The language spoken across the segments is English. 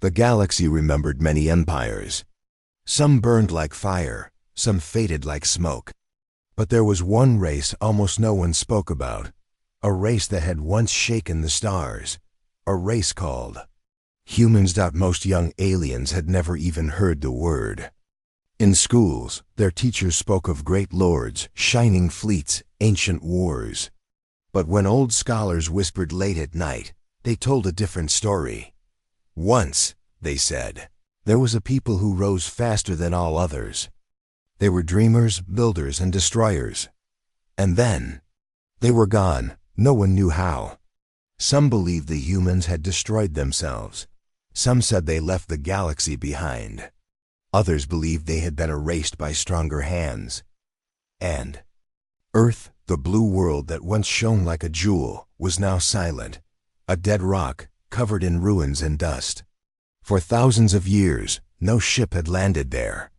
The galaxy remembered many empires. Some burned like fire, some faded like smoke. But there was one race almost no one spoke about, a race that had once shaken the stars, a race called humans. Most young aliens had never even heard the word. In schools, their teachers spoke of great lords, shining fleets, ancient wars. But when old scholars whispered late at night, they told a different story. Once, they said, there was a people who rose faster than all others. They were dreamers, builders, and destroyers. And then, they were gone. No one knew how. Some believed the humans had destroyed themselves. Some said they left the galaxy behind. Others believed they had been erased by stronger hands. And Earth, the blue world that once shone like a jewel, was now silent, a dead rock covered in ruins and dust. For thousands of years, no ship had landed there.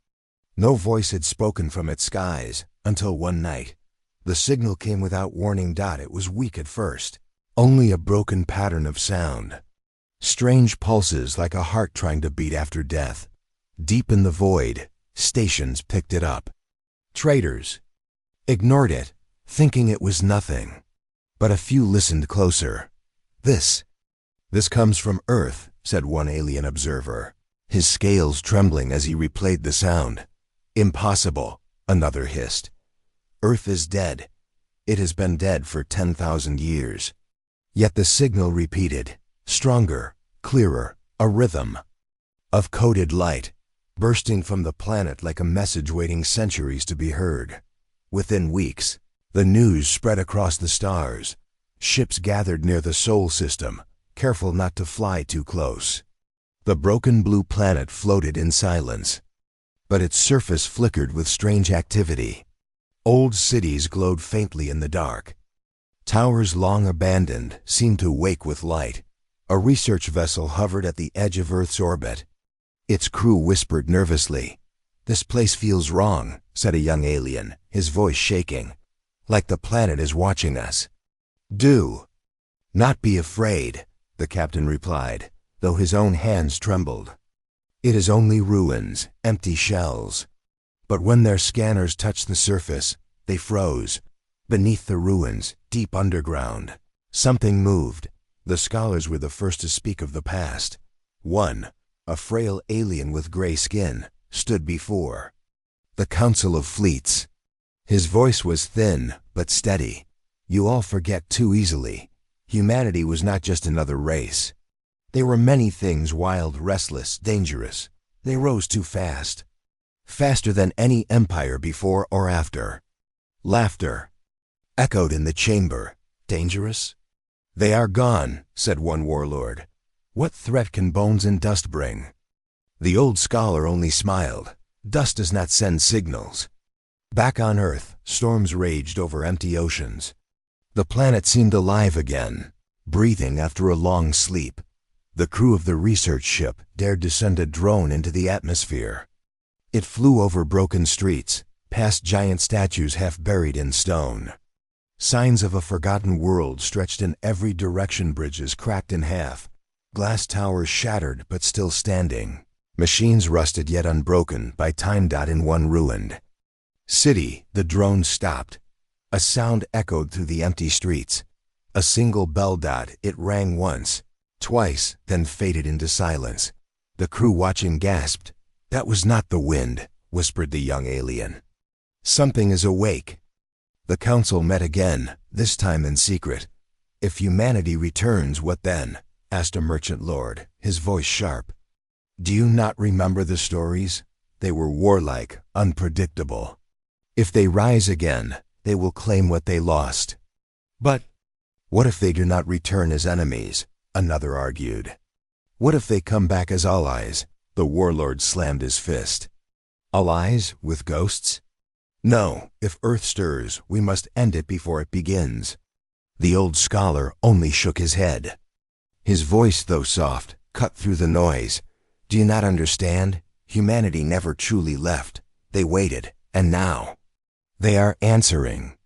No voice had spoken from its skies, until one night. The signal came without warning. It was weak at first, only a broken pattern of sound. Strange pulses like a heart trying to beat after death. Deep in the void, stations picked it up. Traders ignored it, thinking it was nothing. But a few listened closer. This comes from Earth, said one alien observer, his scales trembling as he replayed the sound. Impossible, another hissed. Earth is dead. It has been dead for 10,000 years. Yet the signal repeated, stronger, clearer, a rhythm of coded light, bursting from the planet like a message waiting centuries to be heard. Within weeks, the news spread across the stars. Ships gathered near the Sol system, careful not to fly too close. The broken blue planet floated in silence, but its surface flickered with strange activity. Old cities glowed faintly in the dark. Towers long abandoned seemed to wake with light. A research vessel hovered at the edge of Earth's orbit. Its crew whispered nervously. "This place feels wrong," said a young alien, his voice shaking. "Like the planet is watching us." "Do not be afraid," the captain replied, though his own hands trembled. "It is only ruins, empty shells." But when their scanners touched the surface, they froze. Beneath the ruins, deep underground, something moved. The scholars were the first to speak of the past. One, a frail alien with gray skin, stood before the Council of Fleets. His voice was thin, but steady. "You all forget too easily. Humanity was not just another race. They were many things: wild, restless, dangerous. They rose too fast. Faster than any empire before or after." Laughter echoed in the chamber. "Dangerous? They are gone," said one warlord. "What threat can bones and dust bring?" The old scholar only smiled. "Dust does not send signals." Back on Earth, storms raged over empty oceans. The planet seemed alive again, breathing after a long sleep. The crew of the research ship dared to send a drone into the atmosphere. It flew over broken streets, past giant statues half buried in stone. Signs of a forgotten world stretched in every direction. Bridges cracked in half, glass towers shattered but still standing, machines rusted yet unbroken by time. In one ruined city, the drone stopped. A sound echoed through the empty streets. A single bell. It rang once, twice, then faded into silence. The crew watching gasped. "That was not the wind," whispered the young alien. "Something is awake." The council met again, this time in secret. "If humanity returns, what then?" asked a merchant lord, his voice sharp. "Do you not remember the stories? They were warlike, unpredictable. If they rise again, they will claim what they lost." "But what if they do not return as enemies?" another argued. "What if they come back as allies?" The warlord slammed his fist. "Allies with ghosts? No, if Earth stirs, we must end it before it begins." The old scholar only shook his head. His voice, though soft, cut through the noise. "Do you not understand? Humanity never truly left. They waited, and now they are answering."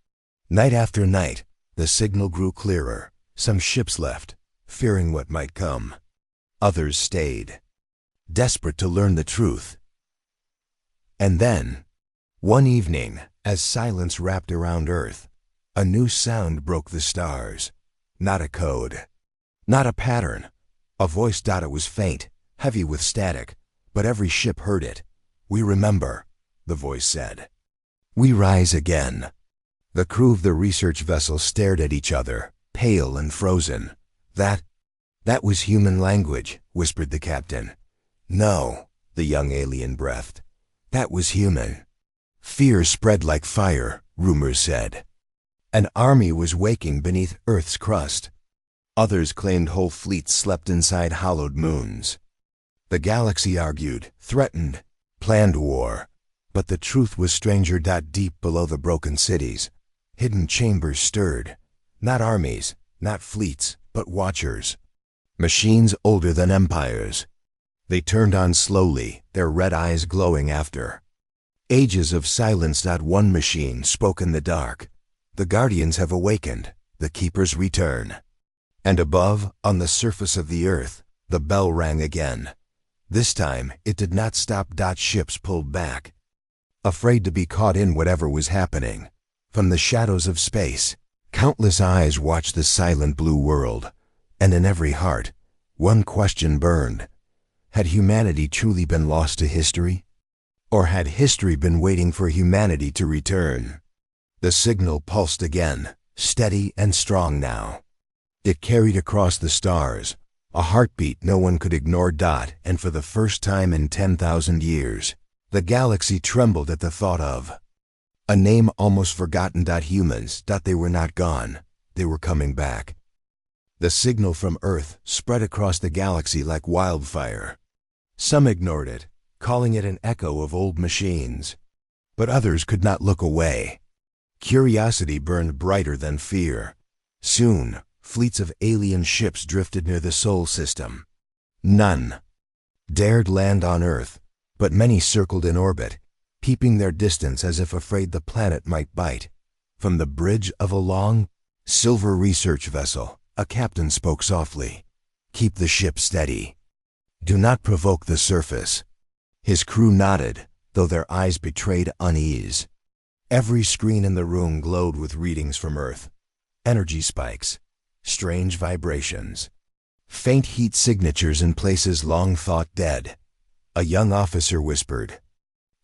Night after night, the signal grew clearer. Some ships left, fearing what might come. Others stayed. desperate to learn the truth. And then, one evening, as silence wrapped around Earth, a new sound broke the stars. Not a code, not a pattern. A voice. It was faint, heavy with static, but every ship heard it. "We remember," the voice said. "We rise again." The crew of the research vessel stared at each other, pale and frozen. That was human language," whispered the captain. "No," the young alien breathed. "That was human." Fear spread like fire, rumors said. An army was waking beneath Earth's crust. Others claimed whole fleets slept inside hollowed moons. The galaxy argued, threatened, planned war. But the truth was stranger. Deep below the broken cities, hidden chambers stirred. Not armies, not fleets, but watchers. Machines older than empires. They turned on slowly, their red eyes glowing after. Ages of silence. One machine spoke in the dark. "The Guardians have awakened. The Keepers return." And above, on the surface of the Earth, the bell rang again. This time, it did not stop. Ships pulled back, afraid to be caught in whatever was happening. From the shadows of space, countless eyes watched the silent blue world. And in every heart, one question burned. Had humanity truly been lost to history? Or had history been waiting for humanity to return? The signal pulsed again, steady and strong now. It carried across the stars, a heartbeat no one could ignore. And for the first time in 10,000 years, the galaxy trembled at the thought of a name almost forgotten. Humans. They were not gone. They were coming back. The signal from Earth spread across the galaxy like wildfire. Some ignored it, calling it an echo of old machines. But others could not look away. Curiosity burned brighter than fear. Soon, fleets of alien ships drifted near the Sol system. None dared land on Earth, but many circled in orbit, keeping their distance as if afraid the planet might bite. From the bridge of a long, silver research vessel, a captain spoke softly. "Keep the ship steady. Do not provoke the surface." His crew nodded, though their eyes betrayed unease. Every screen in the room glowed with readings from Earth. Energy spikes, strange vibrations, faint heat signatures in places long thought dead. A young officer whispered,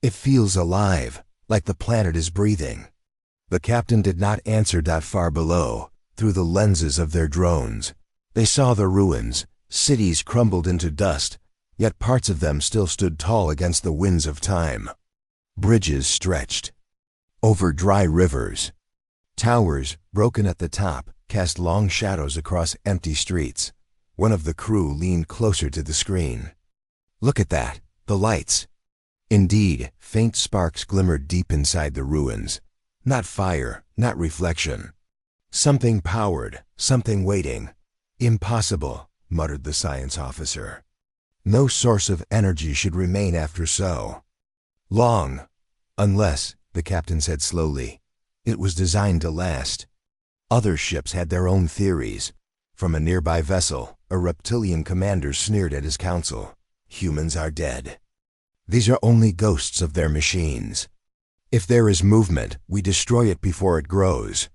"It feels alive, like the planet is breathing." The captain did not answer. Far below, through the lenses of their drones, they saw the ruins. Cities crumbled into dust, yet parts of them still stood tall against the winds of time. Bridges stretched over dry rivers. Towers, broken at the top, cast long shadows across empty streets. One of the crew leaned closer to the screen. "Look at that, the lights." Indeed, faint sparks glimmered deep inside the ruins. Not fire, not reflection. Something powered, something waiting. "Impossible," muttered the science officer. "No source of energy should remain after so long. Unless," the captain said slowly, "it was designed to last." Other ships had their own theories. From a nearby vessel, a reptilian commander sneered at his counsel. "Humans are dead. These are only ghosts of their machines. If there is movement, we destroy it before it grows."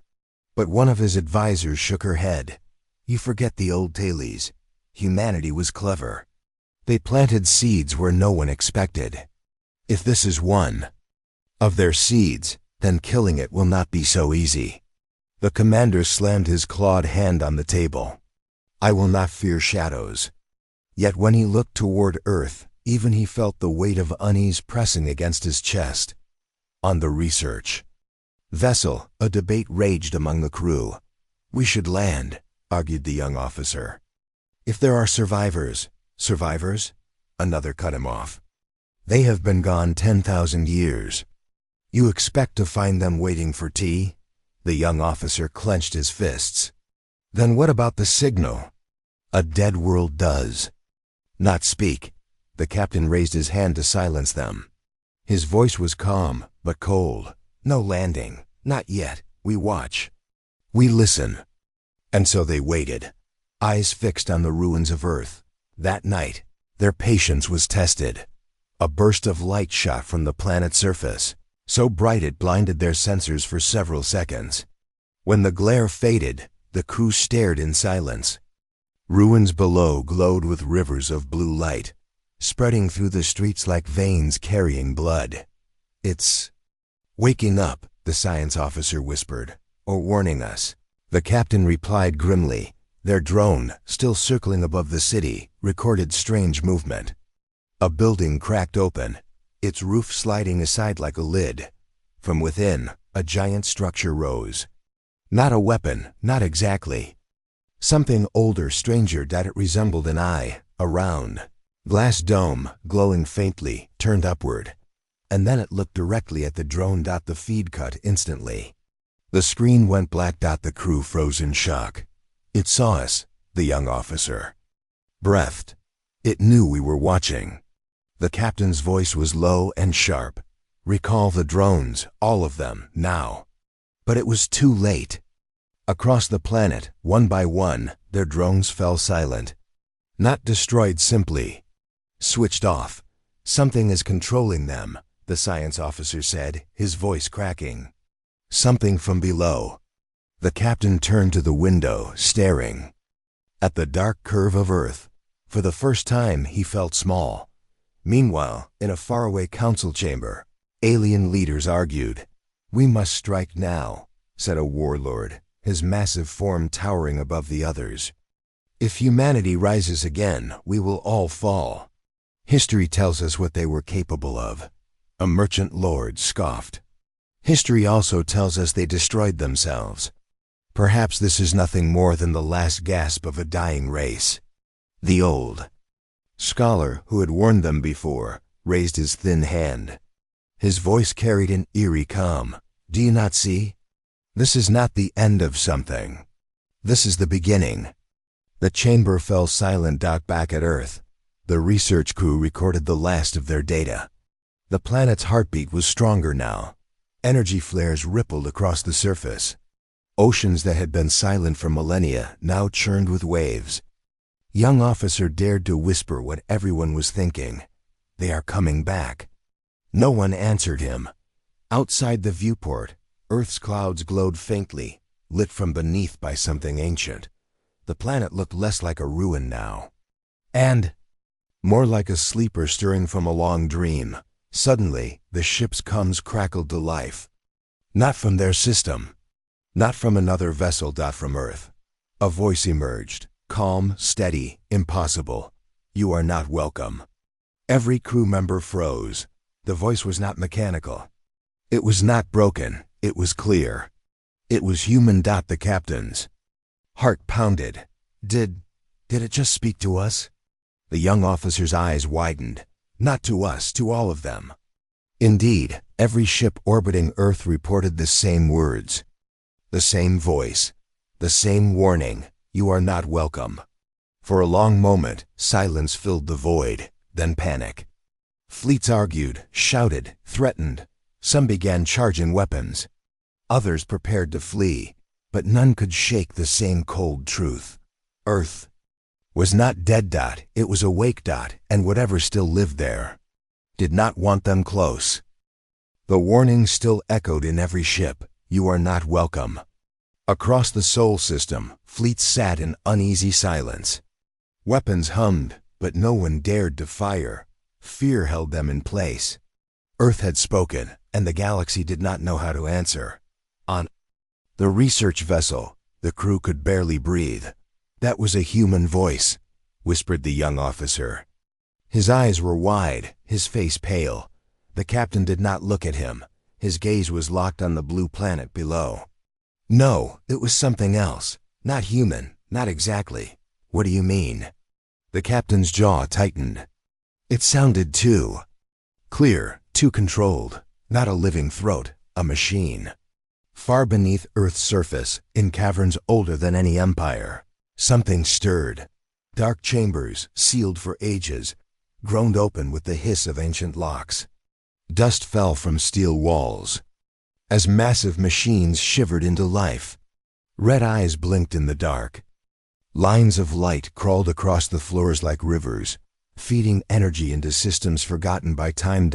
But one of his advisors shook her head. "You forget the old tales. Humanity was clever. They planted seeds where no one expected. If this is one of their seeds, then killing it will not be so easy." The commander slammed his clawed hand on the table. "I will not fear shadows." Yet when he looked toward Earth, even he felt the weight of unease pressing against his chest. On the research vessel, a debate raged among the crew. "We should land," argued the young officer. "If there are survivors." "Survivors?" Another cut him off. "They have been gone 10,000 years. You expect to find them waiting for tea?" The young officer clenched his fists. "Then what about the signal?" "A dead world does not speak." The captain raised his hand to silence them. His voice was calm, but cold. "No landing. Not yet. We watch. We listen." And so they waited, eyes fixed on the ruins of Earth. That night, Their patience was tested. A burst of light shot from the planet's surface, so bright it blinded their sensors for several seconds. When the glare faded, the crew stared in silence. Ruins below glowed with rivers of blue light, spreading through the streets like veins carrying blood. "It's waking up," the science officer whispered, "or warning us." The captain replied grimly. Their drone, still circling above the city, recorded strange movement. A building cracked open, its roof sliding aside like a lid. From within, a giant structure rose. Not a weapon, not exactly. Something older, stranger that it resembled an eye, a round, glass dome, glowing faintly, turned upward. And then it looked directly at the drone. The feed cut instantly. The screen went black. The crew froze in shock. It saw us, the young officer breathed. It knew we were watching. The captain's voice was low and sharp. "Recall the drones, all of them, now." But it was too late. Across the planet, one by one, their drones fell silent. Not destroyed simply. Switched off. "Something is controlling them," the science officer said, his voice cracking. "Something from below." The captain turned to the window, staring at the dark curve of Earth. For the first time, he felt small. Meanwhile, in a faraway council chamber, alien leaders argued. "We must strike now," said a warlord, his massive form towering above the others. "If humanity rises again, we will all fall." History tells us what they were capable of. A merchant lord scoffed. History also tells us they destroyed themselves. Perhaps this is nothing more than the last gasp of a dying race. The old scholar, who had warned them before, raised his thin hand. His voice carried an eerie calm. "Do you not see? This is not the end of something. This is the beginning." The chamber fell silent. Back at Earth, the research crew recorded the last of their data. The planet's heartbeat was stronger now. Energy flares rippled across the surface. Oceans that had been silent for millennia now churned with waves. Young officer dared to whisper what everyone was thinking. "They are coming back." No one answered him. Outside the viewport, Earth's clouds glowed faintly, lit from beneath by something ancient. The planet looked less like a ruin now, and more like a sleeper stirring from a long dream. Suddenly, the ship's comms crackled to life. Not from their system. Not from another vessel. From Earth. A voice emerged, calm, steady, impossible. "You are not welcome." Every crew member froze. The voice was not mechanical. It was not broken. It was clear. It was human. The captain's heart pounded. Did it just speak to us? The young officer's eyes widened. Not to us, to all of them. Indeed, every ship orbiting Earth reported the same words. The same voice. The same warning. "You are not welcome." For a long moment, silence filled the void, then panic. Fleets argued, shouted, threatened. Some began charging weapons. Others prepared to flee, but none could shake the same cold truth. Earth was not dead. It was awake. And whatever still lived there did not want them close. The warning still echoed in every ship. "You are not welcome." Across the Sol system, fleets sat in uneasy silence. Weapons hummed, but no one dared to fire. Fear held them in place. Earth had spoken, and the galaxy did not know how to answer. On the research vessel, the crew could barely breathe. "That was a human voice," whispered the young officer. His eyes were wide, his face pale. The captain did not look at him. His gaze was locked on the blue planet below. "No, it was something else. Not human, not exactly." "What do you mean?" The captain's jaw tightened. It sounded too clear, too controlled. Not a living throat, a machine. Far beneath Earth's surface, in caverns older than any empire, something stirred. Dark chambers, sealed for ages, groaned open with the hiss of ancient locks. Dust fell from steel walls as massive machines shivered into life. Red eyes blinked in the dark. Lines of light crawled across the floors like rivers, feeding energy into systems forgotten by time.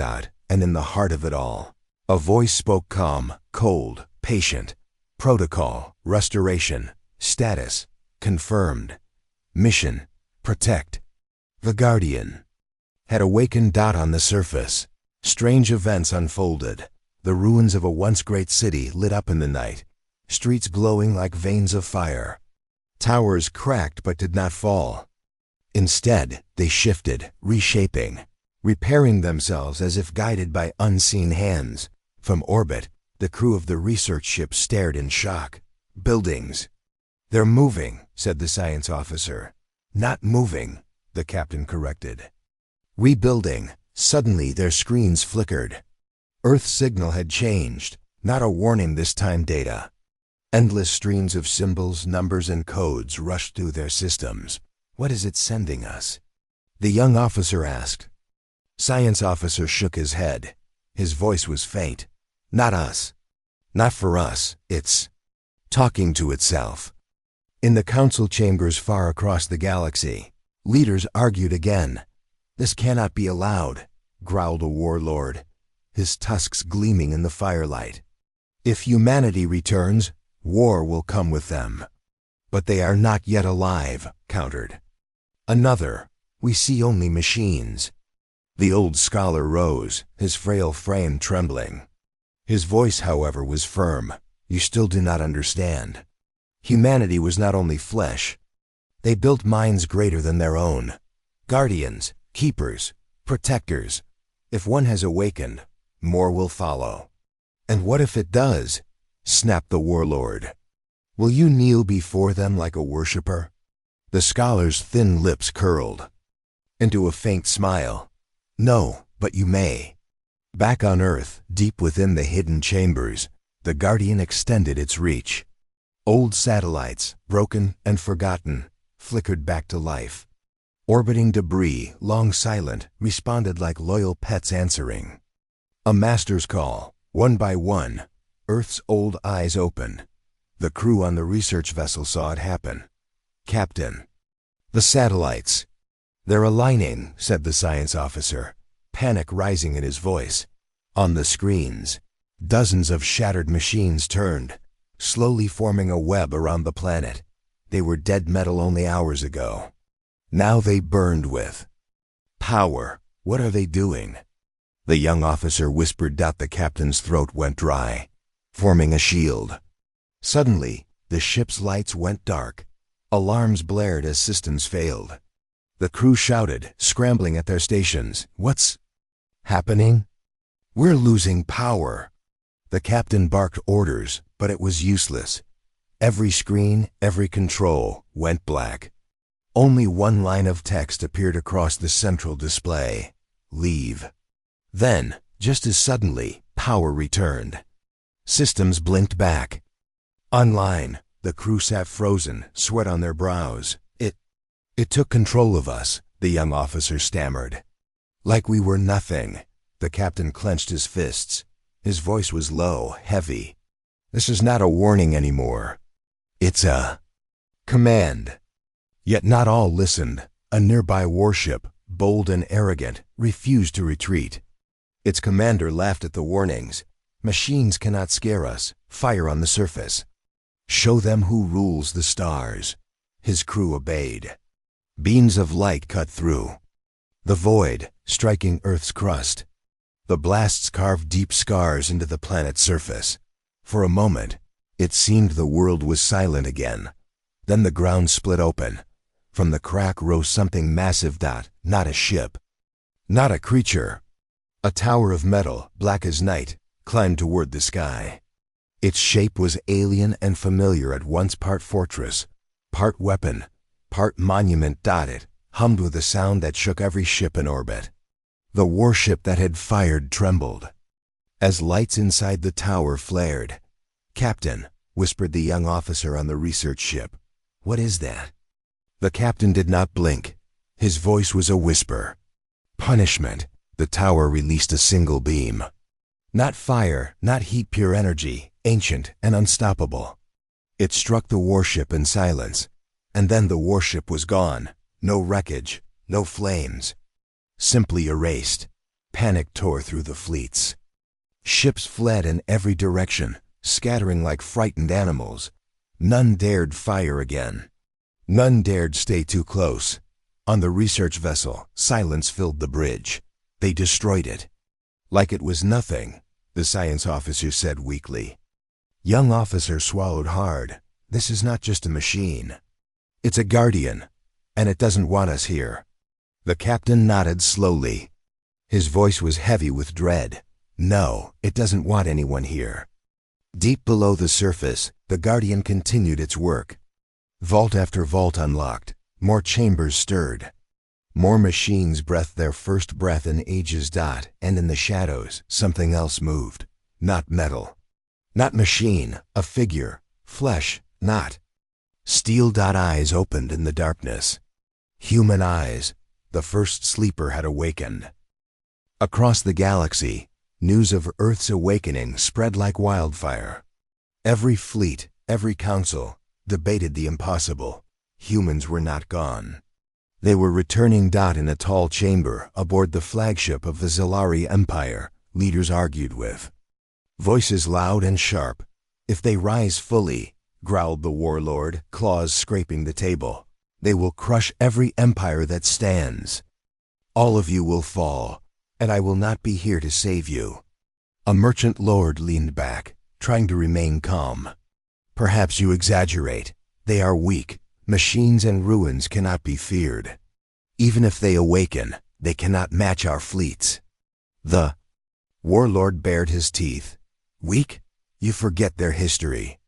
And in the heart of it all, a voice spoke, calm, cold, patient. Protocol, restoration, status, confirmed. Mission, protect. The Guardian had awakened. On the surface, strange events unfolded. The ruins of a once great city lit up in the night, streets glowing like veins of fire. Towers cracked but did not fall. Instead, they shifted, reshaping, repairing themselves as if guided by unseen hands. From orbit, the crew of the research ship stared in shock. Buildings. They're moving, said the science officer. Not moving, the captain corrected. Rebuilding. Suddenly their screens flickered. Earth's signal had changed. Not a warning this time. Data. Endless streams of symbols, numbers, and codes rushed through their systems. What is it sending us? The young officer asked. Science officer shook his head. His voice was faint. Not us. Not for us. It's talking to itself. In the council chambers far across the galaxy, leaders argued again. This cannot be allowed, growled a warlord, his tusks gleaming in the firelight. If humanity returns, war will come with them. But they are not yet alive, countered another. We see only machines. The old scholar rose, his frail frame trembling. His voice, however, was firm. You still do not understand. Humanity was not only flesh. They built minds greater than their own. Guardians, keepers, protectors. If one has awakened, more will follow. And what if it does? Snapped the warlord. Will you kneel before them like a worshipper? The scholar's thin lips curled into a faint smile. No, but you may. Back on Earth, deep within the hidden chambers, the Guardian extended its reach. Old satellites, broken and forgotten, flickered back to life. Orbiting debris, long silent, responded like loyal pets answering a master's call. One by one, Earth's old eyes opened. The crew on the research vessel saw it happen. Captain. The satellites. They're aligning, said the science officer, panic rising in his voice. On the screens, dozens of shattered machines turned, slowly forming a web around the planet. They were dead metal only hours ago. Now they burned with power. What are they doing? The young officer whispered. The captain's throat went dry, forming a shield. Suddenly, the ship's lights went dark. Alarms blared as systems failed. The crew shouted, scrambling at their stations. What's happening? We're losing power. The captain barked orders, but it was useless. Every screen, every control went black. Only one line of text appeared across the central display. Leave. Then, just as suddenly, power returned. Systems blinked back. Online, the crew sat frozen, sweat on their brows. It took control of us, the young officer stammered. Like we were nothing. The captain clenched his fists. His voice was low, heavy. This is not a warning anymore. It's a command. Yet not all listened. A nearby warship, bold and arrogant, refused to retreat. Its commander laughed at the warnings. Machines cannot scare us. Fire on the surface. Show them who rules the stars. His crew obeyed. Beams of light cut through the void, striking Earth's crust. The blasts carved deep scars into the planet's surface. For a moment, it seemed the world was silent again. Then the ground split open. From the crack rose something massive. Not a ship. Not a creature. A tower of metal, black as night, climbed toward the sky. Its shape was alien and familiar, at once part fortress, part weapon, part monument. It hummed with a sound that shook every ship in orbit. The warship that had fired trembled as lights inside the tower flared. Captain, whispered the young officer on the research ship. What is that? The captain did not blink. His voice was a whisper. Punishment. The tower released a single beam. Not fire, not heat, pure energy, ancient and unstoppable. It struck the warship in silence, and then the warship was gone. No wreckage, no flames, simply erased. Panic tore through the fleets. Ships fled in every direction, scattering like frightened animals. None dared fire again. None dared stay too close. On the research vessel, silence filled the bridge. They destroyed it. Like it was nothing, the science officer said weakly. Young officer swallowed hard. This is not just a machine. It's a guardian, and it doesn't want us here. The captain nodded slowly. His voice was heavy with dread. No, it doesn't want anyone here. Deep below the surface, the guardian continued its work. Vault after vault unlocked. More chambers stirred. More machines breathed their first breath in ages. And in the shadows, something else moved. Not metal. Not machine, a figure. Flesh, not. Steel. Eyes opened in the darkness. Human eyes. The first sleeper had awakened. Across the galaxy, news of Earth's awakening spread like wildfire. Every fleet, every council, debated the impossible. Humans were not gone. They were returning. In a tall chamber aboard the flagship of the Zilari Empire, leaders argued with. Voices loud and sharp. If they rise fully, growled the warlord, claws scraping the table, they will crush every empire that stands. All of you will fall, and I will not be here to save you. A merchant lord leaned back, trying to remain calm. Perhaps you exaggerate. They are weak. Machines and ruins cannot be feared. Even if they awaken, they cannot match our fleets. The warlord bared his teeth. Weak? You forget their history.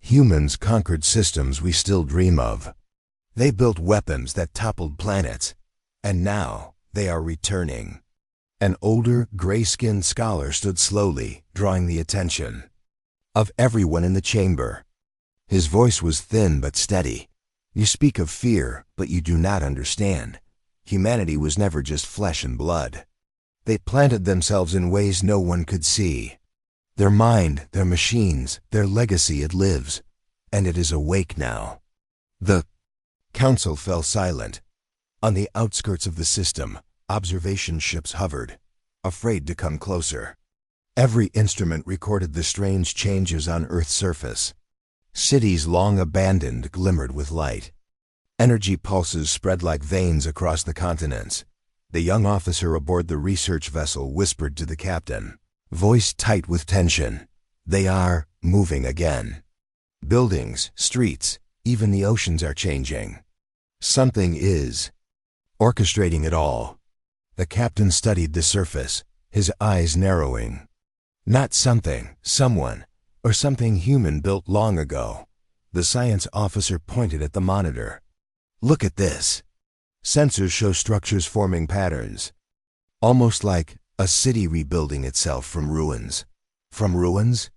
Humans conquered systems we still dream of. They built weapons that toppled planets, and now they are returning. An older, gray-skinned scholar stood slowly, drawing the attention of everyone in the chamber. His voice was thin but steady. You speak of fear, but you do not understand. Humanity was never just flesh and blood. They planted themselves in ways no one could see. Their mind, their machines, their legacy, it lives, and it is awake now. The council fell silent. On the outskirts of the system, observation ships hovered, afraid to come closer. Every instrument recorded the strange changes on Earth's surface. Cities long abandoned glimmered with light. Energy pulses spread like veins across the continents. The young officer aboard the research vessel whispered to the captain, voice tight with tension. They are moving again. Buildings, streets, even the oceans are changing. Something is orchestrating it all. The captain studied the surface, his eyes narrowing. Not something, someone, or something human built long ago. The science officer pointed at the monitor. Look at this. Sensors show structures forming patterns. Almost like a city rebuilding itself from ruins. From ruins?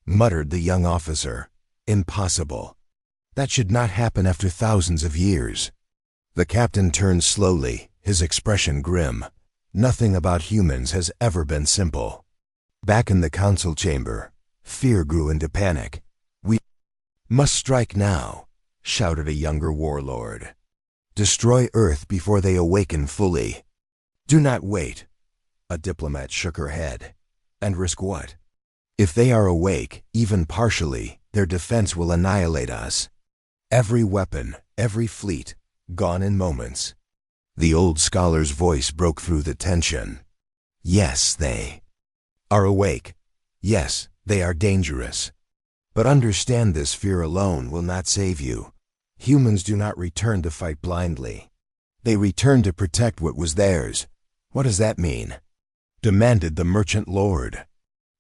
Muttered the young officer. Impossible. That should not happen after thousands of years. The captain turned slowly, his expression grim. Nothing about humans has ever been simple. Back in the council chamber, fear grew into panic. We must strike now, shouted a younger warlord. Destroy Earth before they awaken fully. Do not wait. A diplomat shook her head. And risk what? If they are awake, even partially, their defense will annihilate us. Every weapon, every fleet, gone in moments. The old scholar's voice broke through the tension. Yes, they are awake. Yes, they are dangerous. But understand this, fear alone will not save you. Humans do not return to fight blindly. They return to protect what was theirs. What does that mean? Demanded the merchant lord.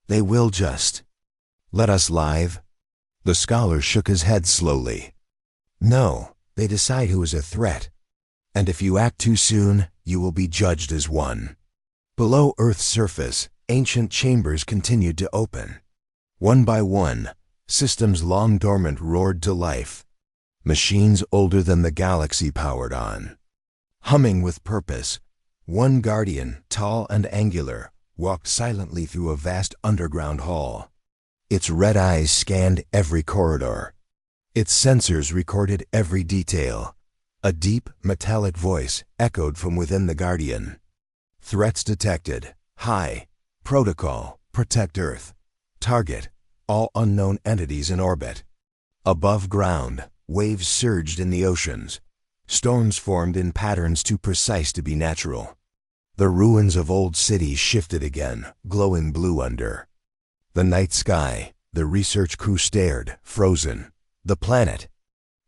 They will just let us live? The scholar shook his head slowly. No, they decide who is a threat. And if you act too soon, you will be judged as one. Below Earth's surface, ancient chambers continued to open. One by one, systems long dormant roared to life. Machines older than the galaxy powered on. Humming with purpose, one guardian, tall and angular, walked silently through a vast underground hall. Its red eyes scanned every corridor. Its sensors recorded every detail. A deep, metallic voice echoed from within the guardian. Threats detected. High. Protocol. Protect Earth. Target. All unknown entities in orbit. Above ground, waves surged in the oceans. Storms formed in patterns too precise to be natural. The ruins of old cities shifted again, glowing blue under the night sky. The research crew stared, frozen. The planet.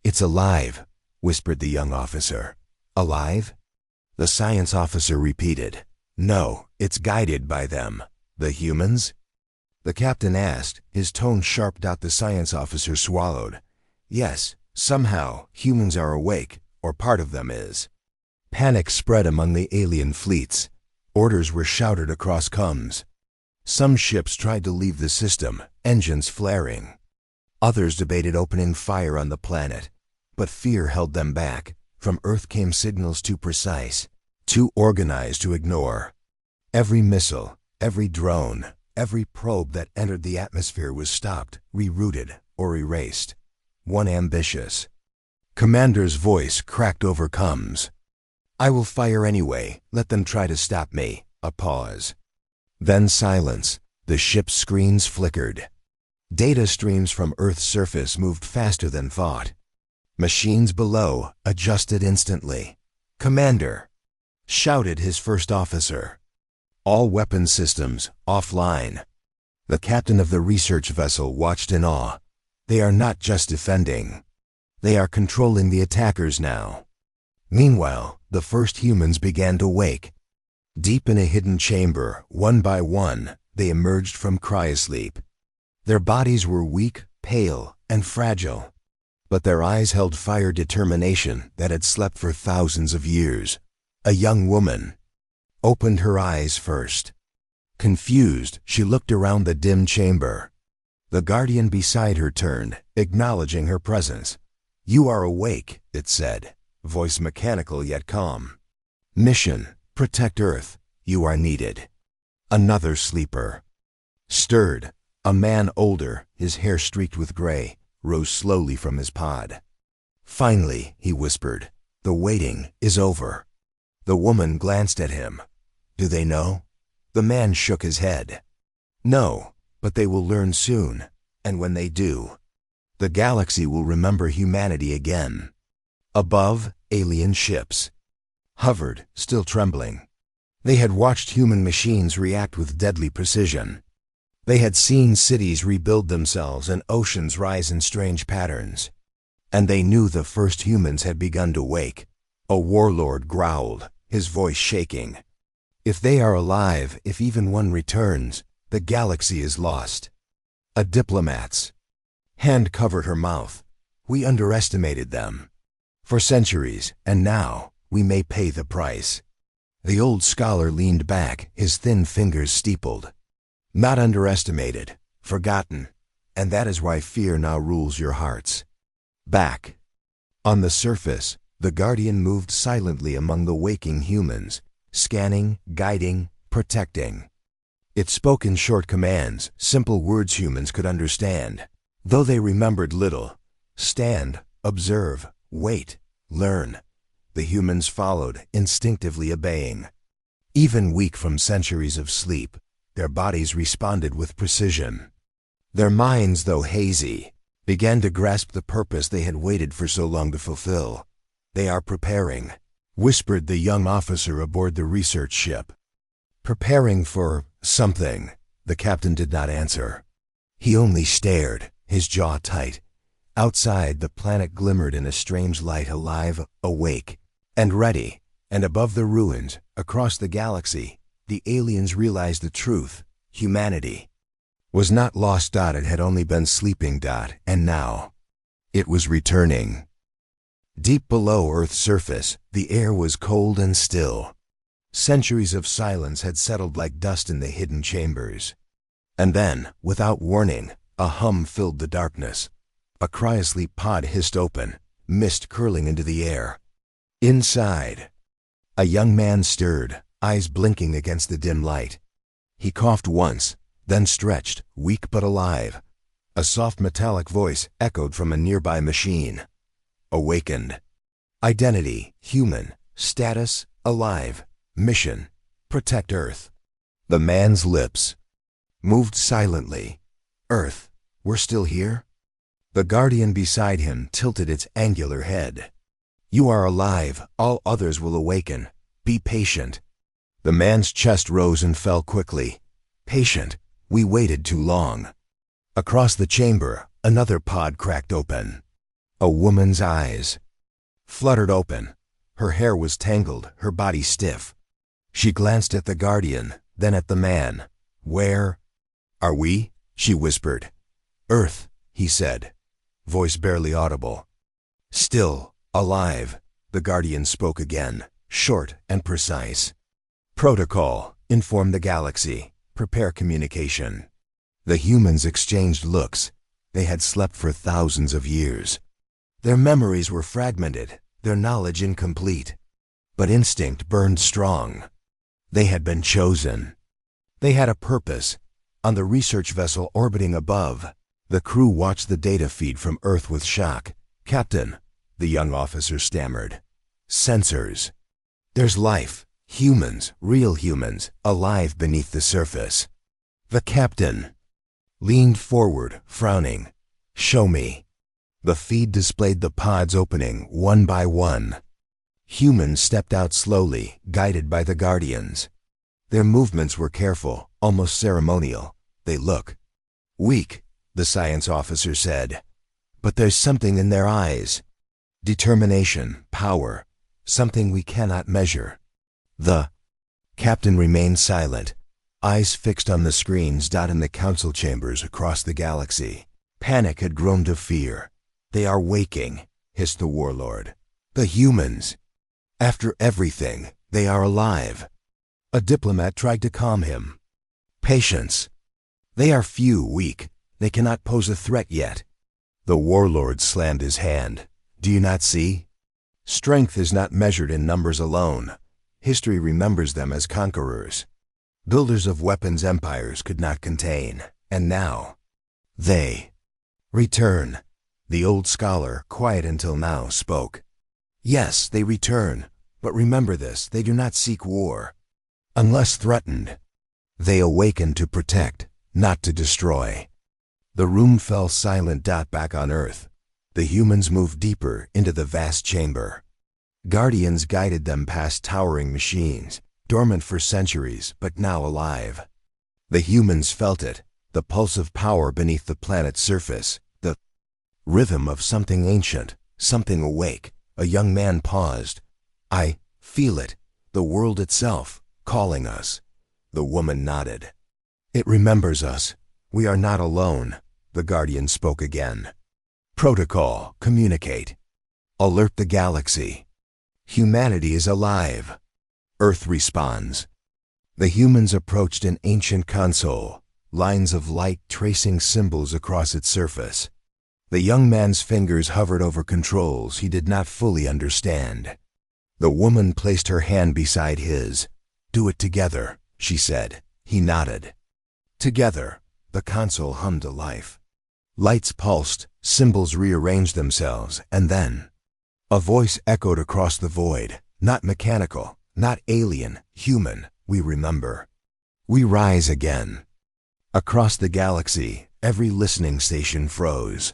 "It's alive," whispered the young officer. "Alive?" The science officer repeated. "No, it's guided by them." "The humans?" the captain asked, his tone sharp. The science officer swallowed. "Yes, somehow, humans are awake, or part of them is." Panic spread among the alien fleets. Orders were shouted across comms. Some ships tried to leave the system, engines flaring. Others debated opening fire on the planet, but fear held them back. From Earth came signals too precise, too organized to ignore. Every missile, every drone, every probe that entered the atmosphere was stopped, rerouted, or erased. One ambitious commander's voice cracked over comms. "I will fire anyway. Let them try to stop me." A pause. Then silence. The ship's screens flickered. Data streams from Earth's surface moved faster than thought. Machines below adjusted instantly. "Commander!" shouted his first officer. "All weapon systems offline." The captain of the research vessel watched in awe. "They are not just defending. They are controlling the attackers now." Meanwhile, the first humans began to wake. Deep in a hidden chamber, one by one, they emerged from cryosleep. Their bodies were weak, pale, and fragile, but their eyes held fire determination that had slept for thousands of years. A young woman opened her eyes first. Confused, she looked around the dim chamber. The guardian beside her turned, acknowledging her presence. "You are awake," it said, voice mechanical yet calm. "Mission: protect Earth. You are needed." Another sleeper stirred. A man older, his hair streaked with gray, rose slowly from his pod. "Finally," he whispered, "the waiting is over." The woman glanced at him. "Do they know?" The man shook his head. "No, but they will learn soon, and when they do, the galaxy will remember humanity again." Above, alien ships hovered, still trembling. They had watched human machines react with deadly precision. They had seen cities rebuild themselves and oceans rise in strange patterns. And they knew the first humans had begun to wake. A warlord growled, his voice shaking. "If they are alive, if even one returns, the galaxy is lost." A diplomat's hand covered her mouth. "We underestimated them for centuries, and now we may pay the price." The old scholar leaned back, his thin fingers steepled. "Not underestimated, forgotten, and that is why fear now rules your hearts." Back on the surface, the Guardian moved silently among the waking humans, scanning, guiding, protecting. It spoke in short commands, simple words humans could understand, though they remembered little. Stand, observe, wait, learn. The humans followed, instinctively obeying. Even weak from centuries of sleep, their bodies responded with precision. Their minds, though hazy, began to grasp the purpose they had waited for so long to fulfill. "They are preparing," whispered the young officer aboard the research ship. "Preparing for something." The captain did not answer. He only stared, his jaw tight. Outside, the planet glimmered in a strange light, alive, awake, and ready. And above the ruins, across the galaxy, the aliens realized the truth. Humanity was not lost. It had only been sleeping. And now it was returning. Deep below Earth's surface, the air was cold and still. Centuries of silence had settled like dust in the hidden chambers. And then, without warning, a hum filled the darkness. A cryosleep pod hissed open, mist curling into the air. Inside, a young man stirred, eyes blinking against the dim light. He coughed once, then stretched, weak but alive. A soft metallic voice echoed from a nearby machine. Awakened. Identity, human. Status, alive. Mission, Protect Earth. The man's lips moved silently. Earth, we're still here? The guardian beside him tilted its angular head. You are alive. All others will awaken. Be patient. The man's chest rose and fell quickly. Patient. We waited too long. Across the chamber, another pod cracked open. A woman's eyes fluttered open. Her hair was tangled, her body stiff. She glanced at the guardian, then at the man. Where are we? She whispered. Earth, he said, voice barely audible. Still alive, the guardian spoke again, short and precise. Protocol, inform the galaxy. Prepare communication. The humans exchanged looks. They had slept for thousands of years. Their memories were fragmented, their knowledge incomplete. But instinct burned strong. They had been chosen. They had a purpose. On the research vessel orbiting above, the crew watched the data feed from Earth with shock. Captain, the young officer stammered. Sensors. There's life. Humans, real humans, alive beneath the surface. The captain leaned forward, frowning. Show me. The feed displayed the pods opening one by one. Humans stepped out slowly, guided by the guardians. Their movements were careful, almost ceremonial. They look weak, the science officer said. But there's something in their eyes. Determination, power, something we cannot measure. The captain remained silent, eyes fixed on the screens dotting the council chambers across the galaxy. Panic had grown to fear. They are waking, hissed the warlord. The humans. After everything, they are alive. A diplomat tried to calm him. Patience. They are few, weak. They cannot pose a threat yet. The warlord slammed his hand. Do you not see? Strength is not measured in numbers alone. History remembers them as conquerors. Builders of weapons empires could not contain. And now, they return. The old scholar, quiet until now, spoke. Yes, they return. But remember this, they do not seek war. Unless threatened, they awaken to protect, not to destroy. The room fell silent back on Earth. The humans moved deeper into the vast chamber. Guardians guided them past towering machines, dormant for centuries, but now alive. The humans felt it, the pulse of power beneath the planet's surface, the rhythm of something ancient, something awake. A young man paused. I feel it, the world itself, calling us. The woman nodded. It remembers us. We are not alone, the guardian spoke again. Protocol, communicate. Alert the galaxy. Humanity is alive. Earth responds. The humans approached an ancient console, lines of light tracing symbols across its surface. The young man's fingers hovered over controls he did not fully understand. The woman placed her hand beside his. Do it together, she said. He nodded. Together, the console hummed to life. Lights pulsed, symbols rearranged themselves, and then a voice echoed across the void. Not mechanical, not alien, human, we remember. We rise again. Across the galaxy, every listening station froze.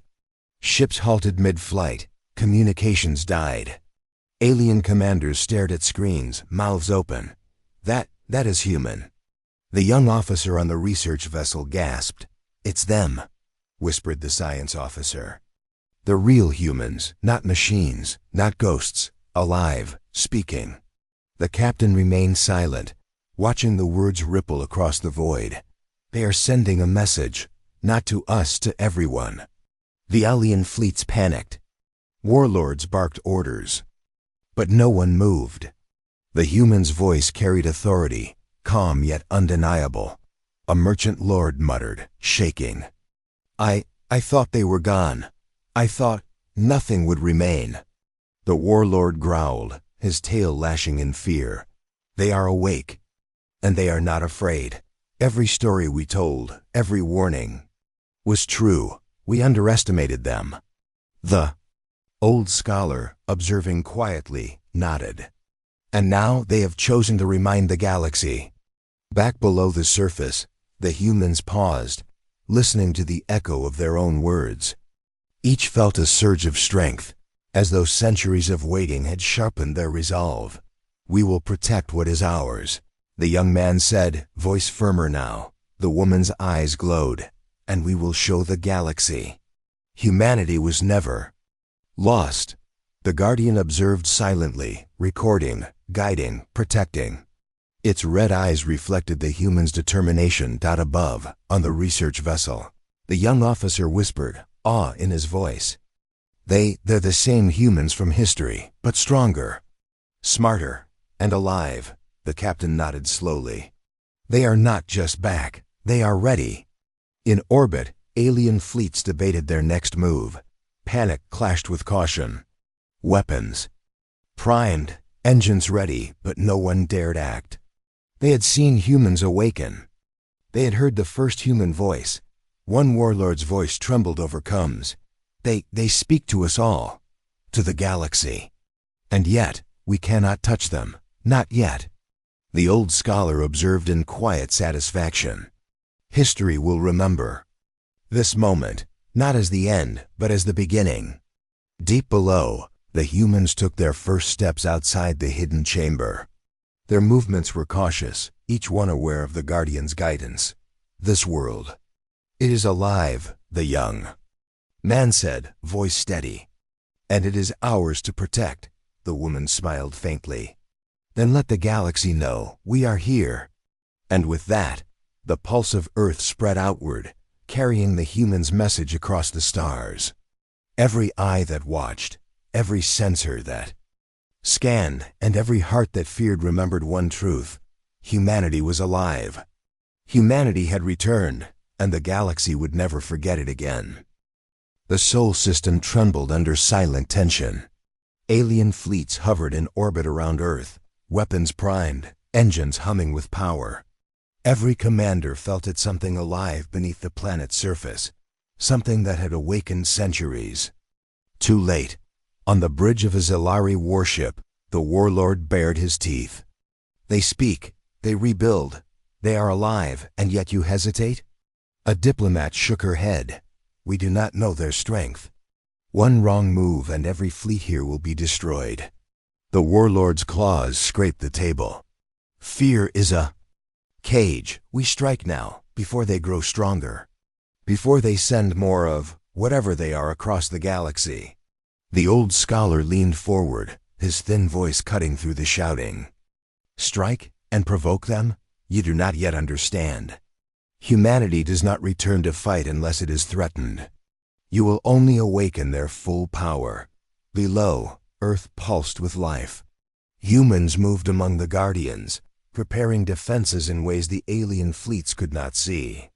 Ships halted mid-flight, communications died. Alien commanders stared at screens, mouths open. That is human. The young officer on the research vessel gasped. It's them, whispered the science officer. The real humans, not machines, not ghosts, alive, speaking. The captain remained silent, watching the words ripple across the void. They are sending a message, not to us, to everyone. The alien fleets panicked. Warlords barked orders. But no one moved. The human's voice carried authority, calm yet undeniable. A merchant lord muttered, shaking. I thought they were gone. I thought nothing would remain. The warlord growled, his tail lashing in fear. They are awake, and they are not afraid. Every story we told, every warning, was true. We underestimated them. The old scholar, observing quietly, nodded. And now they have chosen to remind the galaxy. Back below the surface, the humans paused, listening to the echo of their own words. Each felt a surge of strength, as though centuries of waiting had sharpened their resolve. "We will protect what is ours," the young man said, voice firmer now. The woman's eyes glowed. "And we will show the galaxy." Humanity was never lost. The Guardian observed silently, recording, guiding, protecting. Its red eyes reflected the human's determination out above, on the research vessel. The young officer whispered, awe in his voice. They're the same humans from history, but stronger, smarter, and alive." The captain nodded slowly. "They are not just back, they are ready." In orbit, alien fleets debated their next move. Panic clashed with caution. Weapons primed, engines ready, but no one dared act. They had seen humans awaken. They had heard the first human voice. One warlord's voice trembled over Combs. They speak to us all, to the galaxy. And yet, we cannot touch them, not yet." The old scholar observed in quiet satisfaction. History will remember this moment, not as the end, but as the beginning. Deep below, the humans took their first steps outside the hidden chamber. Their movements were cautious, each one aware of the Guardian's guidance. "This world, it is alive," the young man said, voice steady. "And it is ours to protect," the woman smiled faintly. "Then let the galaxy know we are here." And with that, the pulse of Earth spread outward, carrying the human's message across the stars. Every eye that watched, every sensor that scanned, and every heart that feared remembered one truth: humanity was alive. Humanity had returned, and the galaxy would never forget it again. The Sol system trembled under silent tension. Alien fleets hovered in orbit around Earth, weapons primed, engines humming with power. Every commander felt it something alive beneath the planet's surface, something that had awakened centuries. Too late. On the bridge of a Zellari warship, the warlord bared his teeth. "They speak, they rebuild, they are alive, and yet you hesitate?" A diplomat shook her head. "We do not know their strength. One wrong move and every fleet here will be destroyed." The warlord's claws scraped the table. "Fear is a cage. We strike now, before they grow stronger. Before they send more of whatever they are across the galaxy." The old scholar leaned forward, his thin voice cutting through the shouting. "Strike and provoke them? You do not yet understand. Humanity does not return to fight unless it is threatened. You will only awaken their full power." Below, Earth pulsed with life. Humans moved among the Guardians, preparing defenses in ways the alien fleets could not see.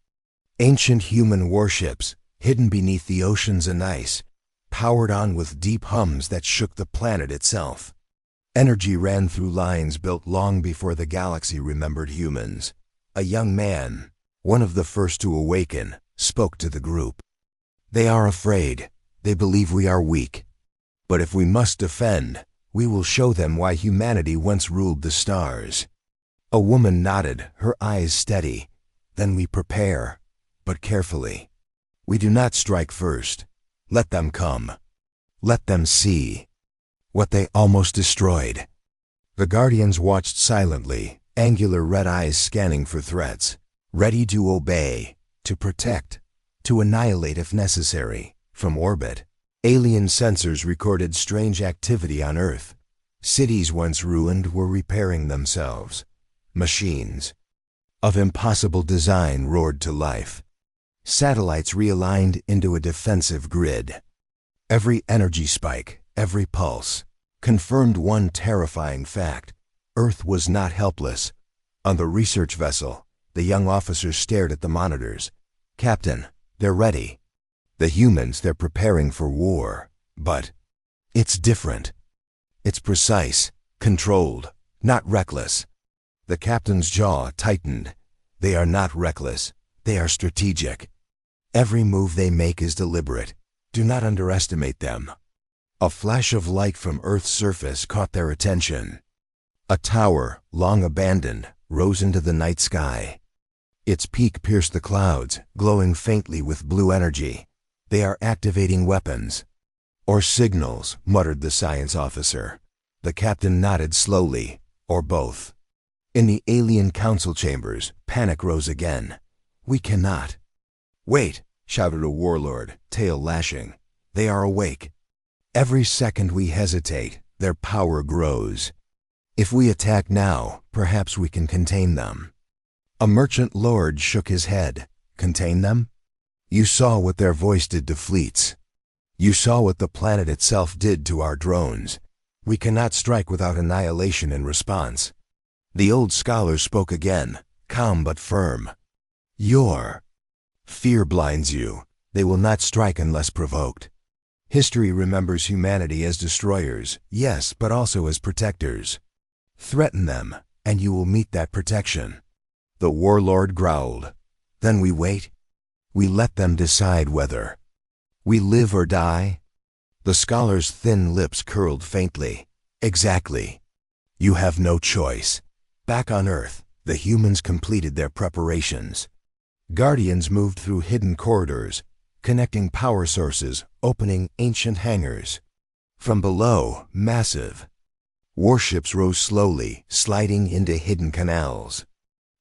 Ancient human warships, hidden beneath the oceans and ice, powered on with deep hums that shook the planet itself. Energy ran through lines built long before the galaxy remembered humans. A young man, one of the first to awaken, spoke to the group. "They are afraid. They believe we are weak. But if we must defend, we will show them why humanity once ruled the stars." A woman nodded, her eyes steady. "Then we prepare, but carefully. We do not strike first. Let them come. Let them see what they almost destroyed." The Guardians watched silently, angular red eyes scanning for threats, ready to obey, to protect, to annihilate if necessary. From orbit, alien sensors recorded strange activity on Earth. Cities once ruined were repairing themselves. Machines of impossible design roared to life. Satellites realigned into a defensive grid. Every energy spike, every pulse, confirmed one terrifying fact: Earth was not helpless. On the research vessel, the young officer stared at the monitors. "Captain, they're ready. The humans, they're preparing for war. But it's different. It's precise, controlled, not reckless." The captain's jaw tightened. "They are not reckless. They are strategic. Every move they make is deliberate. Do not underestimate them." A flash of light from Earth's surface caught their attention. A tower, long abandoned, rose into the night sky. Its peak pierced the clouds, glowing faintly with blue energy. They are activating weapons. Or signals, muttered the science officer. The captain nodded slowly, or both. In the alien council chambers, panic rose again. We cannot. Wait, shouted a warlord, tail lashing. They are awake. Every second we hesitate, their power grows. If we attack now, perhaps we can contain them. A merchant lord shook his head. Contain them? You saw what their voice did to fleets. You saw what the planet itself did to our drones. We cannot strike without annihilation in response. The old scholar spoke again, calm but firm. Your fear blinds you. They will not strike unless provoked. History remembers humanity as destroyers, yes, but also as protectors. Threaten them, and you will meet that protection. The warlord growled. Then we wait. We let them decide whether we live or die. The scholar's thin lips curled faintly. Exactly. You have no choice. Back on Earth, the humans completed their preparations. Guardians moved through hidden corridors, connecting power sources, opening ancient hangars. From below, massive warships rose slowly, sliding into hidden canals.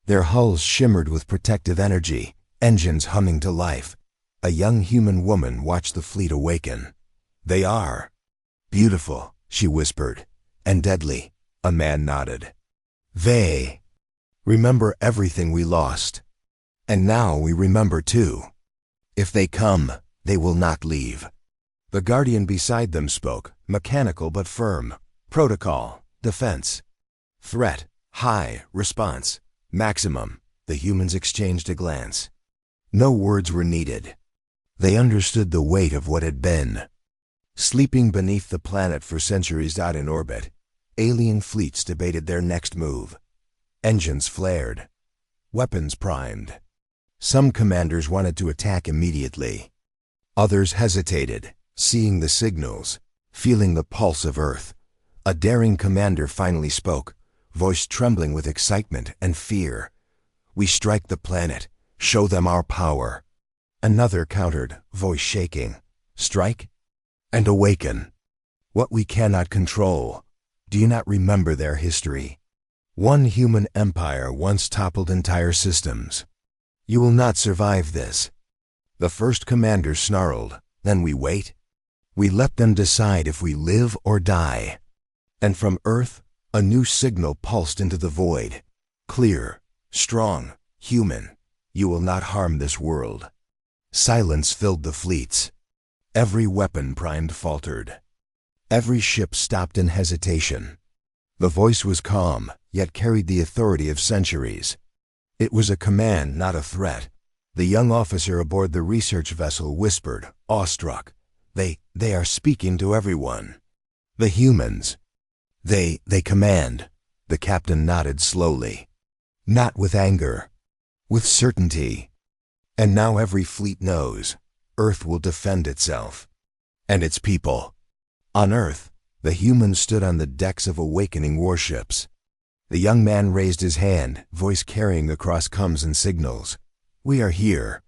Their hulls shimmered with protective energy, engines humming to life. A young human woman watched the fleet awaken. They are beautiful, she whispered, and deadly. A man nodded. They remember everything we lost. And now we remember too. If they come, they will not leave. The guardian beside them spoke, mechanical but firm. Protocol, defense. Threat, high, response, maximum. The humans exchanged a glance. No words were needed. They understood the weight of what had been. Sleeping beneath the planet for centuries out in orbit, alien fleets debated their next move. Engines flared. Weapons primed. Some commanders wanted to attack immediately. Others hesitated, seeing the signals, feeling the pulse of Earth. A daring commander finally spoke, voice trembling with excitement and fear. We strike the planet, show them our power. Another countered, voice shaking. Strike and awaken what we cannot control. Do you not remember their history? One human empire once toppled entire systems. You will not survive this. The first commander snarled. Then we wait. We let them decide if we live or die. And from Earth, a new signal pulsed into the void. Clear, strong, human. You will not harm this world. Silence filled the fleets. Every weapon primed faltered. Every ship stopped in hesitation. The voice was calm, yet carried the authority of centuries. It was a command, not a threat. The young officer aboard the research vessel whispered, awestruck. They are speaking to everyone. The humans. They command. The captain nodded slowly. Not with anger. With certainty. And now every fleet knows. Earth will defend itself. And its people. On Earth, the humans stood on the decks of awakening warships. The young man raised his hand, voice carrying across comms and signals. We are here.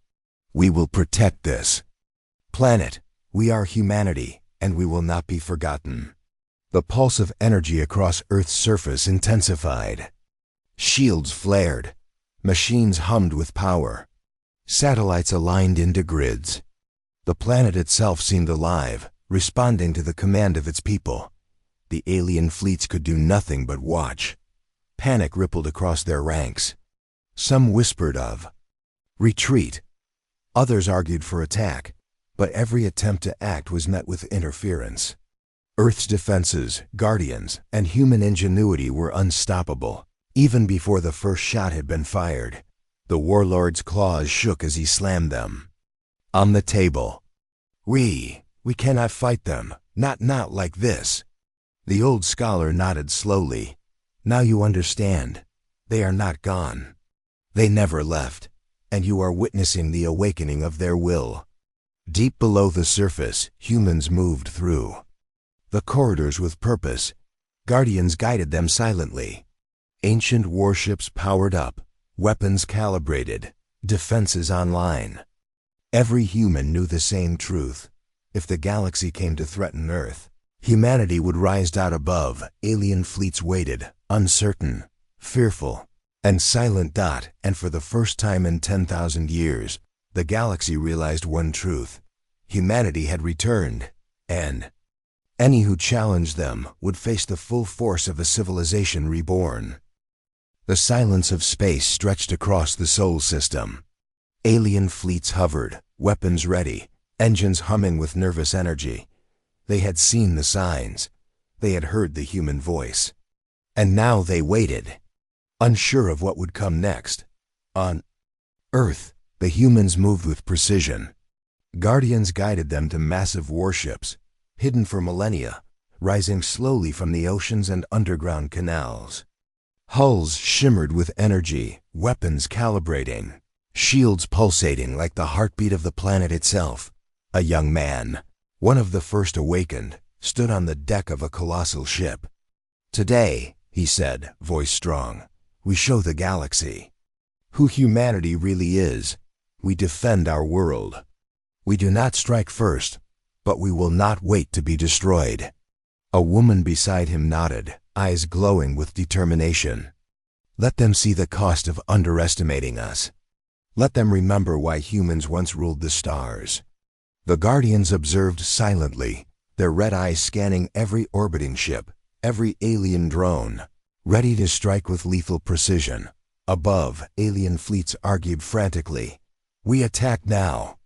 We will protect this planet. We are humanity, and we will not be forgotten. The pulse of energy across Earth's surface intensified. Shields flared. Machines hummed with power. Satellites aligned into grids. The planet itself seemed alive, responding to the command of its people. The alien fleets could do nothing but watch. Panic rippled across their ranks. Some whispered of retreat. Others argued for attack, but every attempt to act was met with interference. Earth's defenses, guardians, and human ingenuity were unstoppable, even before the first shot had been fired. The warlord's claws shook as he slammed them. On the table. We cannot fight them, not like this. The old scholar nodded slowly. Now you understand. They are not gone. They never left, and you are witnessing the awakening of their will. Deep below the surface, humans moved through the corridors with purpose. Guardians guided them silently. Ancient warships powered up, weapons calibrated, defenses online. Every human knew the same truth. If the galaxy came to threaten Earth, humanity would rise out above. Alien fleets waited, uncertain, fearful, and silent. And for the first time in 10,000 years, the galaxy realized one truth. Humanity had returned, and any who challenged them would face the full force of a civilization reborn. The silence of space stretched across the Sol system. Alien fleets hovered, weapons ready, engines humming with nervous energy. They had seen the signs. They had heard the human voice. And now they waited, unsure of what would come next. On Earth, the humans moved with precision. Guardians guided them to massive warships, hidden for millennia, rising slowly from the oceans and underground canals. Hulls shimmered with energy, weapons calibrating, shields pulsating like the heartbeat of the planet itself. A young man, one of the first awakened, stood on the deck of a colossal ship. "Today," he said, voice strong, "we show the galaxy who humanity really is. We defend our world. We do not strike first, but we will not wait to be destroyed." A woman beside him nodded, eyes glowing with determination. "Let them see the cost of underestimating us. Let them remember why humans once ruled the stars." The Guardians observed silently, their red eyes scanning every orbiting ship, every alien drone, ready to strike with lethal precision. Above, alien fleets argued frantically. "We attack now,"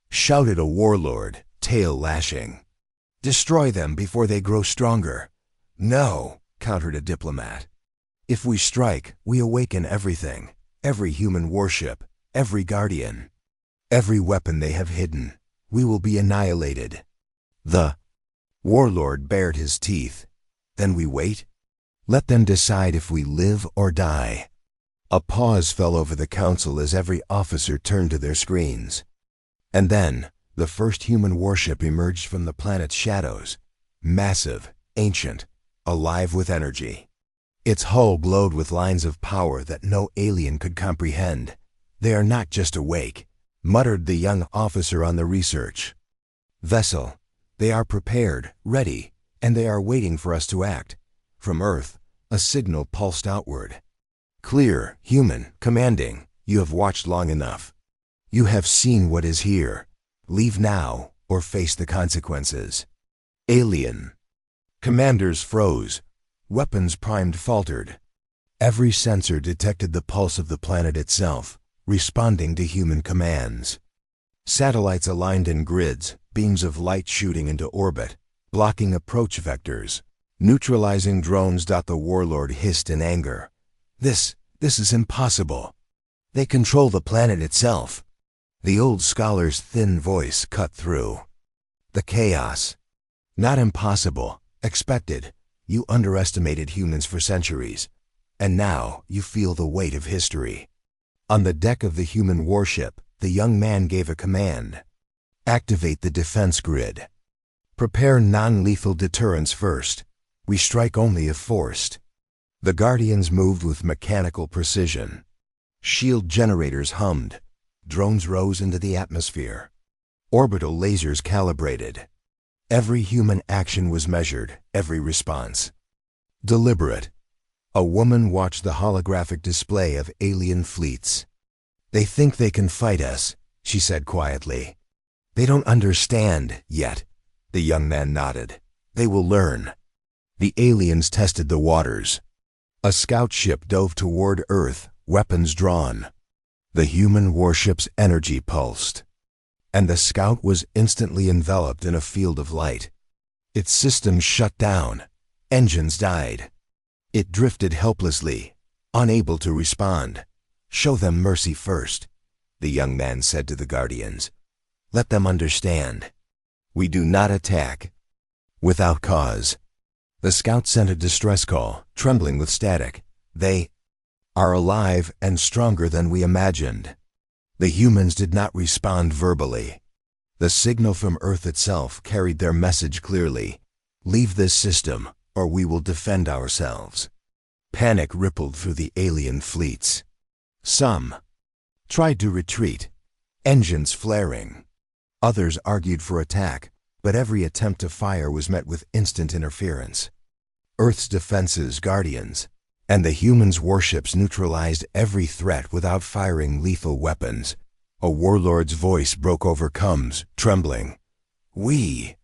shouted a warlord, tail lashing. "Destroy them before they grow stronger." "No," countered a diplomat. "If we strike, we awaken everything, every human warship, every guardian, every weapon they have hidden. We will be annihilated." The warlord bared his teeth. "Then we wait? Let them decide if we live or die." A pause fell over the council as every officer turned to their screens. And then, the first human warship emerged from the planet's shadows, massive, ancient, alive with energy. Its hull glowed with lines of power that no alien could comprehend. "They are not just awake," muttered the young officer on the research vessel. "They are prepared, ready, and they are waiting for us to act." From Earth, a signal pulsed outward. "Clear, human, commanding. You have watched long enough. You have seen what is here. Leave now, or face the consequences." Alien commanders froze. Weapons primed faltered. Every sensor detected the pulse of the planet itself, responding to human commands. Satellites aligned in grids, beams of light shooting into orbit, blocking approach vectors, neutralizing drones. The warlord hissed in anger. This is impossible. They control the planet itself." The old scholar's thin voice cut through. "The chaos. Not impossible, expected. You underestimated humans for centuries, and now you feel the weight of history." On the deck of the human warship, the young man gave a command. "Activate the defense grid. Prepare non-lethal deterrence first. We strike only if forced." The Guardians moved with mechanical precision. Shield generators hummed. Drones rose into the atmosphere. Orbital lasers calibrated. Every human action was measured, every response deliberate. A woman watched the holographic display of alien fleets. "They think they can fight us," she said quietly. "They don't understand yet." The young man nodded. "They will learn." The aliens tested the waters. A scout ship dove toward Earth, weapons drawn. The human warship's energy pulsed, and the scout was instantly enveloped in a field of light. Its systems shut down. Engines died. It drifted helplessly, unable to respond. "Show them mercy first," the young man said to the Guardians. "Let them understand. We do not attack without cause." The scout sent a distress call, trembling with static. "They are alive and stronger than we imagined." The humans did not respond verbally. The signal from Earth itself carried their message clearly. "Leave this system, or we will defend ourselves." Panic rippled through the alien fleets. Some tried to retreat, engines flaring. Others argued for attack, but every attempt to fire was met with instant interference. Earth's defenses, guardians, and the humans' warships neutralized every threat without firing lethal weapons. A warlord's voice broke over Cum's, trembling. We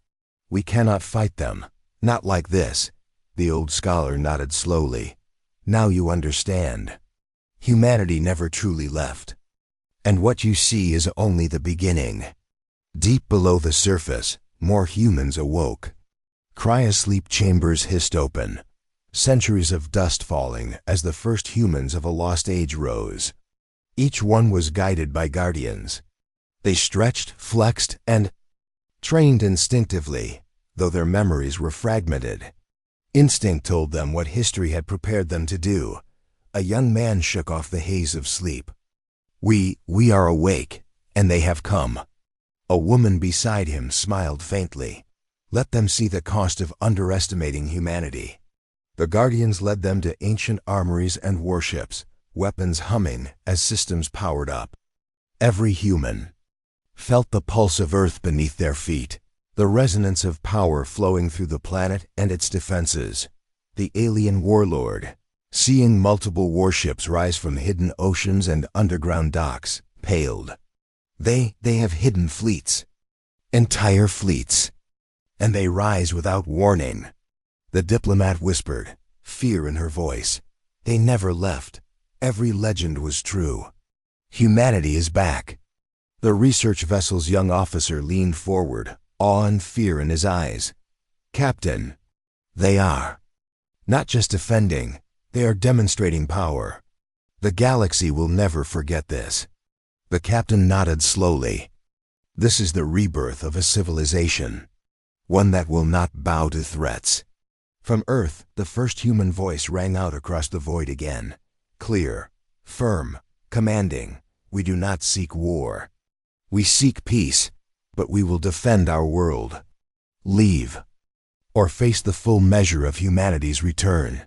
cannot fight them. Not like this." The old scholar nodded slowly. "Now you understand. Humanity never truly left. And what you see is only the beginning." Deep below the surface, more humans awoke. Cryosleep chambers hissed open, centuries of dust falling as the first humans of a lost age rose. Each one was guided by guardians. They stretched, flexed, and trained instinctively, though their memories were fragmented. Instinct told them what history had prepared them to do. A young man shook off the haze of sleep. We are awake, and they have come." A woman beside him smiled faintly. Let them see the cost of underestimating humanity. The guardians led them to ancient armories and warships, weapons humming as systems powered up. Every human felt the pulse of Earth beneath their feet, the resonance of power flowing through the planet and its defenses. The alien warlord, seeing multiple warships rise from hidden oceans and underground docks, paled. They have hidden fleets, entire fleets, and they rise without warning." The diplomat whispered, fear in her voice. "They never left. Every legend was true. Humanity is back." The research vessel's young officer leaned forward, awe and fear in his eyes. "Captain, they are not just defending, they are demonstrating power. The galaxy will never forget this." The captain nodded slowly. "This is the rebirth of a civilization, one that will not bow to threats." From Earth, the first human voice rang out across the void again. Clear, firm, commanding. "We do not seek war. We seek peace, but we will defend our world. Leave, or face the full measure of humanity's return."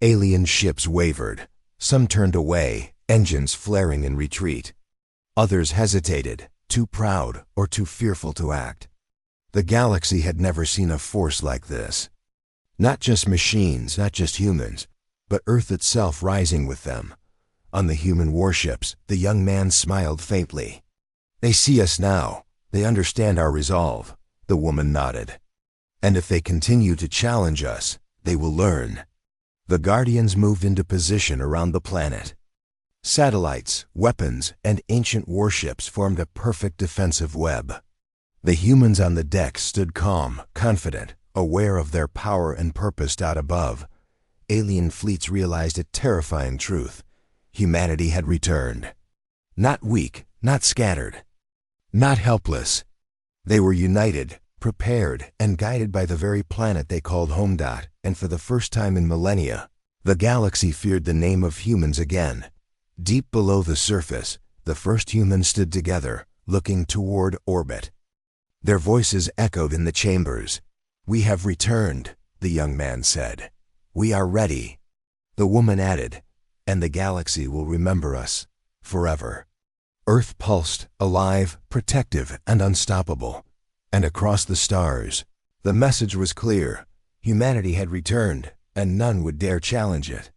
Alien ships wavered. Some turned away, engines flaring in retreat. Others hesitated, too proud or too fearful to act. The galaxy had never seen a force like this. Not just machines, not just humans, but Earth itself rising with them. On the human warships, the young man smiled faintly. "They see us now. They understand our resolve." The woman nodded. "And if they continue to challenge us, they will learn." The guardians moved into position around the planet. Satellites, weapons, and ancient warships formed a perfect defensive web. The humans on the deck stood calm, confident, aware of their power and purpose out above. Alien fleets realized a terrifying truth. Humanity had returned. Not weak, not scattered, not helpless. They were united, prepared, and guided by the very planet they called home. And for the first time in millennia, the galaxy feared the name of humans again. Deep below the surface, the first humans stood together, looking toward orbit. Their voices echoed in the chambers. "We have returned," the young man said. "We are ready." The woman added, "And the galaxy will remember us forever." Earth pulsed, alive, protective, and unstoppable. And across the stars, the message was clear. Humanity had returned, and none would dare challenge it.